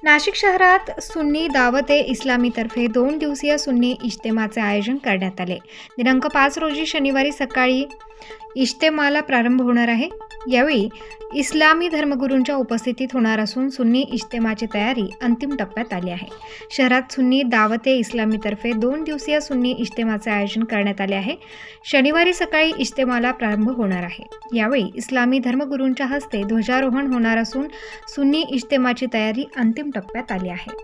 नाशिक शहरात सुन्नी दावत ए इस्लामीतर्फे 2 दिवसीय सुन्नी इज्तेमाचे आयोजन करण्यात आले। दिनांक 5 रोजी शनिवारी सकाळी इज्तेमाला प्रारंभ होणार आहे। यावेळी इस्लामी धर्मगुरूंच्या उपस्थितीत होणार असून सुन्नी इज्तेमाची तयारी अंतिम टप्प्यात आली आहे। शहरात सुन्नी दावत ए इस्लामीतर्फे 2 दिवसीय सुन्नी इज्तेमाचे आयोजन करण्यात आले आहे। शनिवारी सकाळी इज्तेमाला प्रारंभ होणार आहे। यावेळी इस्लामी धर्मगुरूंच्या हस्ते ध्वजारोहण होणार असून सुन्नी इज्तेमाची तयारी अंतिम टप्प्यात आली आहे।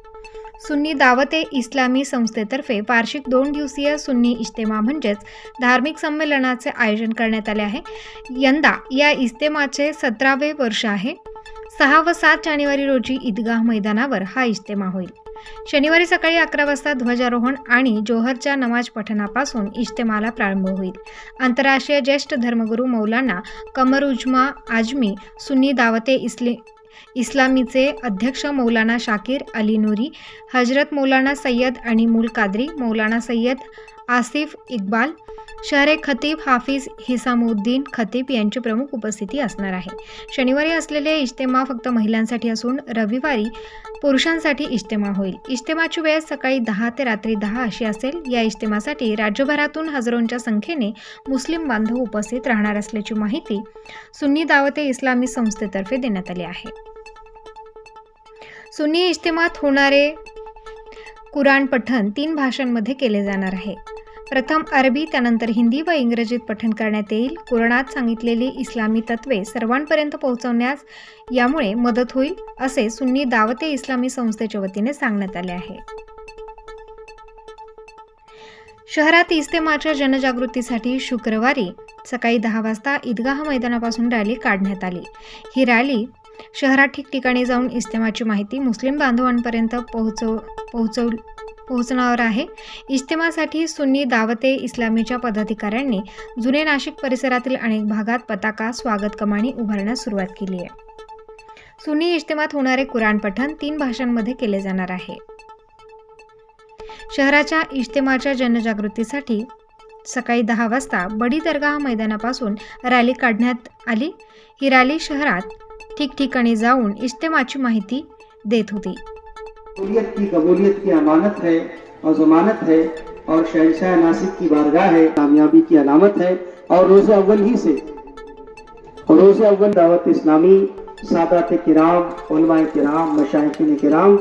सुन्नी दावत ए इस्लामी संस्थेतर्फे वार्षिक 2 दिवसीय सुन्नी इज्तेमा म्हणजेच धार्मिक संमेलनाचे आयोजन करण्यात आले आहे। यंदा या इज्तेमाचे 17वे वर्ष आहे। 6 व 7 जानेवारी रोजी ईदगाह मैदानावर हा इज्तेमा होईल। शनिवारी सकाळी 11 वाजता ध्वजारोहण आणि जोहरच्या नमाज पठणापासून इज्तेमाला प्रारंभ होईल। आंतरराष्ट्रीय ज्येष्ठ धर्मगुरू मौलाना कमरुज्मा आजमी, सुन्नी दावत ए इस्लामीचे अध्यक्ष मौलाना शाकिर अली नूरी, हजरत मौलाना सय्यद अनीमुल कादरी, मौलाना सय्यद आसिफ इक्बाल, शहरे खतीब हाफिज हिसामुद्दीन खतीब यांची प्रमुख उपस्थिती असणार आहे। शनिवारी असलेले इज्तेमा फक्त महिलांसाठी असून रविवारी पुरुषांसाठी इज्तेमा होईल। इज्तेमाची वेळ सकाळी 10 ते रात्री 10 अशी असेल। या इज्तेमासाठी राज्यभरातून हजारोंच्या संख्येने मुस्लिम बांधव उपस्थित राहणार असल्याची माहिती सुन्नी दावत ए इस्लामी संस्थेतर्फे देण्यात आली आहे। सुन्नी इज्तेमात होणारे कुराण पठण 3 भाषांमध्ये केले जाणार आहे। प्रथम अरबी, त्यानंतर हिंदी व इंग्रजीत पठण करण्यात येईल। कुराणात सांगितलेली इस्लामी तत्त्वे सर्वांपर्यंत पोहोचवण्यास यामुळे मदत होईल, असे सुन्नी दावत ए इस्लामी संस्थेच्या वतीने सांगण्यात आले आहे। शहरात इज्तेमाच्या जनजागृतीसाठी शुक्रवारी सकाळी 10 वाजता ईदगाह मैदानापासून रॅली काढण्यात आली। ही रॅली शहरात ठिकठिकाणी जाऊन इज्तेमाची माहिती मुस्लिम बांधवांपर्यंत पोहोचणार आहे। इज्तेमासाठी सुन्नी दावत ए इस्लामीच्या पदाधिकाऱ्यांनी जुने नाशिक परिसरातील अनेक भागात पताका, स्वागत कमानी उभारण्यास सुरुवात केली आहे। सुन्नी इज्तेमात होणारे कुराण पठण 3 भाषांमध्ये केले जाणार आहे। शहराच्या इज्तेमाच्या जनजागृतीसाठी सकाळी 10 वाजता बडी दरगाह मैदानापासून रॅली काढण्यात आली। ही रॅली शहरात ठिकठिकाणी जाऊन इज्तेमाची माहिती देत होती। कबूलियत की अमानत है और ज़मानत है और शहंशाह नासिक की बारगाह है, कामयाबी की अलामत है। और रोज़े अव्वल ही से रोज़े अव्वल दावत इस्लामी सादात किराम, उलमाए किराम, मशाइखीन किराम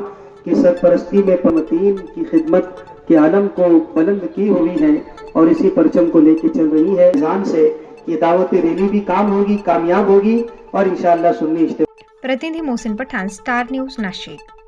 की सरपरस्ती में परमतीन की खिदमत के आलम को बुलंद की हुई है और इसी परचम को लेके चल रही है। जान से ये दावत रैली भी काम होगी, कामयाब होगी और इंशाअल्लाह सुन्नी इज्तिमा। प्रतिनिधि मोहसिन पठान, स्टार न्यूज़, नाशिक।